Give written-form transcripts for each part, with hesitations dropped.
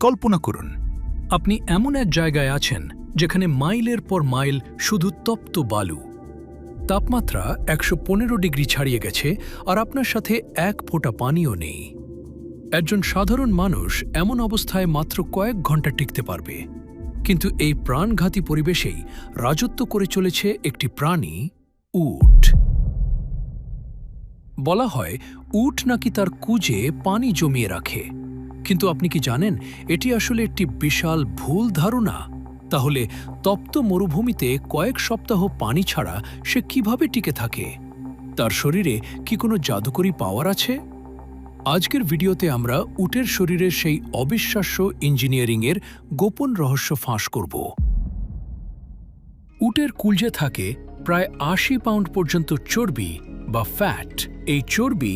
কল্পনা করুন, আপনি এমন এক জায়গায় আছেন যেখানে মাইলের পর মাইল শুধু তপ্ত বালু। তাপমাত্রা ১১৫ ডিগ্রি ছাড়িয়ে গেছে আর আপনার সাথে এক ফোঁটা পানিও নেই। একজন সাধারণ মানুষ এমন অবস্থায় মাত্র কয়েক ঘন্টা টিকতে পারবে, কিন্তু এই প্রাণঘাতী পরিবেশেই রাজত্ব করে চলেছে একটি প্রাণী, উট। বলা হয় উট নাকি তার কুজে পানি জমিয়ে রাখে, কিন্তু আপনি কি জানেন এটি আসলে একটি বিশাল ভুল ধারণা? তাহলে তপ্ত মরুভূমিতে কয়েক সপ্তাহ পানি ছাড়া সে কিভাবে টিকে থাকে? তার শরীরে কি কোনো জাদুকরী পাওয়ার আছে? আজকের ভিডিওতে আমরা উটের শরীরের সেই অবিশ্বাস্য ইঞ্জিনিয়ারিংয়ের গোপন রহস্য ফাঁস করব। উটের কুলজে থাকে প্রায় ৮০ পাউন্ড পর্যন্ত চর্বি বা ফ্যাট। এই চর্বি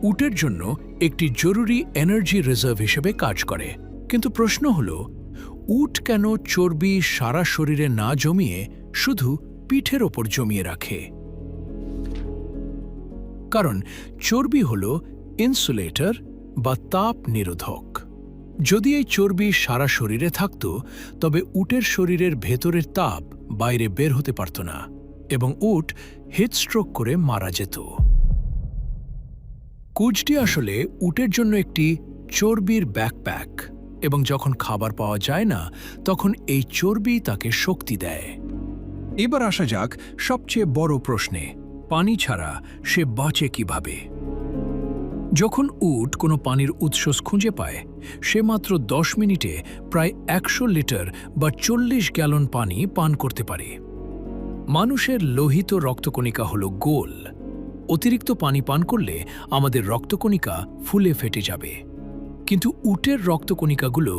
উটের জন্য একটি জরুরি এনার্জি রিজার্ভ হিসেবে কাজ করে। কিন্তু প্রশ্ন হল, উট কেন চর্বি সারা শরীরে না জমিয়ে শুধু পিঠের ওপর জমিয়ে রাখে? কারণ চর্বি হল ইনসুলেটর বা তাপ নিরোধক। যদি এই চর্বি সারা শরীরে থাকত, তবে উটের শরীরের ভেতরের তাপ বাইরে বের হতে পারত না এবং উট হিটস্ট্রোক করে মারা যেত। কুজটি আসলে উটের জন্য একটি চর্বির ব্যাকপ্যাক, এবং যখন খাবার পাওয়া যায় না, তখন এই চর্বি তাকে শক্তি দেয়। এবার আসা যাক সবচেয়ে বড় প্রশ্নে, পানি ছাড়া সে বাঁচে কিভাবে? যখন উট কোনো পানির উৎস খুঁজে পায়, সে মাত্র ১০ মিনিটে প্রায় ১০০ লিটার বা ৪০ গ্যালন পানি পান করতে পারে। মানুষের লোহিত রক্তকণিকা হল গোল। অতিরিক্ত পানি পান করলে আমাদের রক্তকণিকা ফুলে ফেটে যাবে, কিন্তু উটের রক্তকণিকাগুলো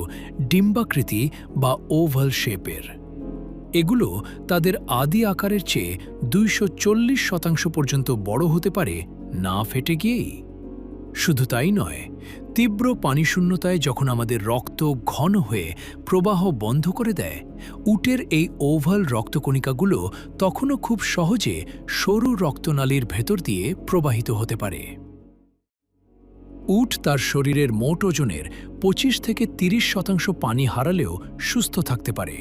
ডিম্বাকৃতি বা ওভাল শেপের। এগুলো তাদের আদি আকারের চেয়ে ২৪০% পর্যন্ত বড় হতে পারে না ফেটে গিয়েই। শুধু তাই নয়, তীব্র পানিশূন্যতায় যখন আমাদের রক্ত ঘন হয়ে প্রবাহ বন্ধ করে দেয়, উটের এই ওভাল রক্তকণিকাগুলো তখনও খুব সহজে সরু রক্তনালীর ভেতর দিয়ে প্রবাহিত হতে পারে। উট তার শরীরের মোট ওজনের ২৫ থেকে ৩০% পানি হারালেও সুস্থ থাকতে পারে,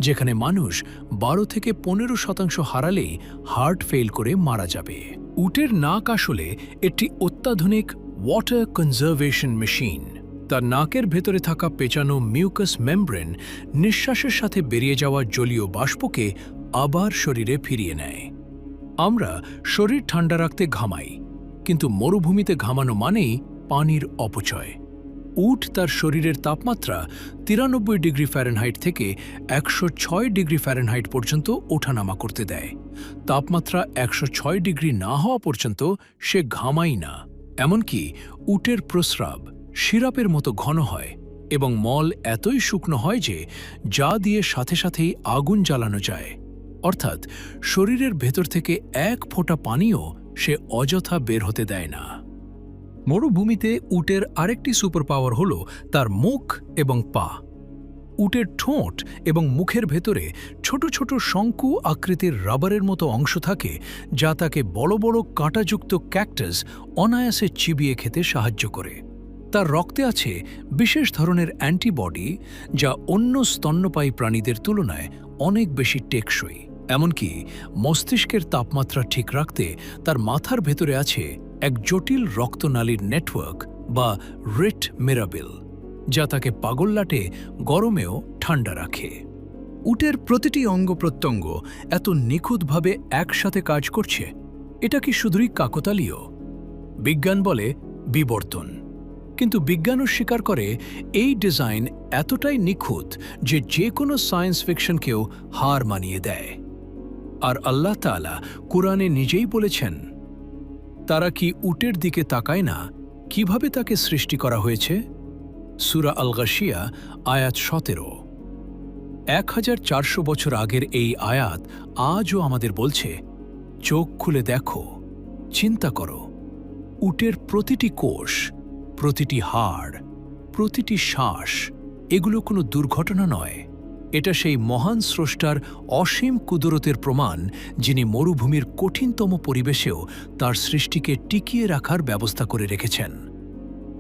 যেখানে মানুষ ১২ থেকে ১৫% হারালেই হার্ট ফেল করে মারা যাবে। উটের নাক আসলে একটি অত্যাধুনিক ওয়াটার কনজারভেশন মেশিন। তার নাকের ভেতরে থাকা পেঁচানো মিউকাস মেমব্রেন নিঃশ্বাসের সাথে বেরিয়ে যাওয়া জলীয় বাষ্পকে আবার শরীরে ফিরিয়ে নেয়। আমরা শরীর ঠান্ডা রাখতে ঘামাই, কিন্তু মরুভূমিতে ঘামানো মানেই পানির অপচয়। উট তার শরীরের তাপমাত্রা ৯৩ ডিগ্রি ফ্যারেনহাইট থেকে ১০৬ ডিগ্রি ফ্যারেনহাইট পর্যন্ত ওঠানামা করতে দেয়। তাপমাত্রা ১০৬ ডিগ্রি না হওয়া পর্যন্ত সে ঘামাই না। এমনকি উটের প্রস্রাব সিরাপের মতো ঘন হয় এবং মল এতই শুকনো হয় যে যা দিয়ে সাথে সাথেই আগুন জ্বালানো যায়। অর্থাৎ শরীরের ভেতর থেকে এক ফোঁটা পানিও সে অযথা বের হতে দেয় না। মরুভূমিতে উটের আরেকটি সুপার পাওয়ার হল তার মুখ এবং পা। উটের ঠোঁট এবং মুখের ভেতরে ছোট ছোট শঙ্কু আকৃতির রাবারের মতো অংশ থাকে, যা তাকে বড় বড় কাঁটাযুক্ত ক্যাকটাস অনায়াসে চিবিয়ে খেতে সাহায্য করে। তার রক্তে আছে বিশেষ ধরনের অ্যান্টিবডি, যা অন্য স্তন্যপায়ী প্রাণীদের তুলনায় অনেক বেশি টেকসই। এমনকি মস্তিষ্কের তাপমাত্রা ঠিক রাখতে তার মাথার ভেতরে আছে এক জটিল রক্তনালীর নেটওয়ার্ক বা রিট মিরাবেল, যা তাকে পাগললাটে গরমেও ঠান্ডা রাখে। উটের প্রতিটি অঙ্গ প্রত্যঙ্গ এত নিখুঁতভাবে একসাথে কাজ করছে, এটা কি শুধুই কাকতালীয়? বিজ্ঞান বলে বিবর্তন, কিন্তু বিজ্ঞানও স্বীকার করে এই ডিজাইন এতটাই নিখুঁত যে যে কোনো সায়েন্স ফিকশনকেও হার মানিয়ে দেয়। আর আল্লাহ তাআলা কুরআনে নিজেই বলেছেন, তারা কি উটের দিকে তাকায় না কিভাবে তাকে সৃষ্টি করা হয়েছে? সূরা আল গাশিয়া আয়াত ১৭। ১৪০০ বছর আগের এই আয়াত আজও আমাদের বলছে, চোখ খুলে দেখো, চিন্তা করো। উটের প্রতিটি কোষ, প্রতিটি হাড়, প্রতিটি শ্বাস, এগুলো কোনো দুর্ঘটনা নয়। এটা সেই মহান স্রষ্টার অসীম কুদরতের প্রমাণ, যিনি মরুভূমির কঠিনতম পরিবেশেও তার সৃষ্টিকে টিকিয়ে রাখার ব্যবস্থা করে রেখেছেন।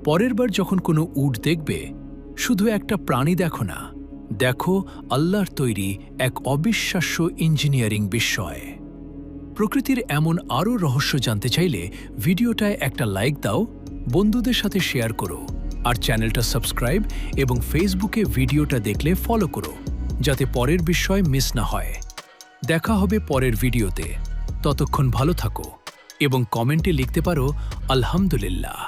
পরের বার যখন কোনো উট দেখবে, শুধু একটা প্রাণী দেখো না, দেখো আল্লাহর তৈরি এক অবিশ্বাস্য ইঞ্জিনিয়ারিং বিস্ময়। প্রকৃতির এমন আরও রহস্য জানতে চাইলে ভিডিওটায় একটা লাইক দাও, বন্ধুদের সাথে শেয়ার করো, আর চ্যানেলটা সাবস্ক্রাইব এবং ফেসবুকে ভিডিওটা দেখলে ফলো করো, যাতে পরের বিষয় মিস না হয়। দেখা হবে পরের ভিডিওতে। ততক্ষণ ভালো থাকো এবং কমেন্টে লিখতে পারো আলহামদুলিল্লাহ।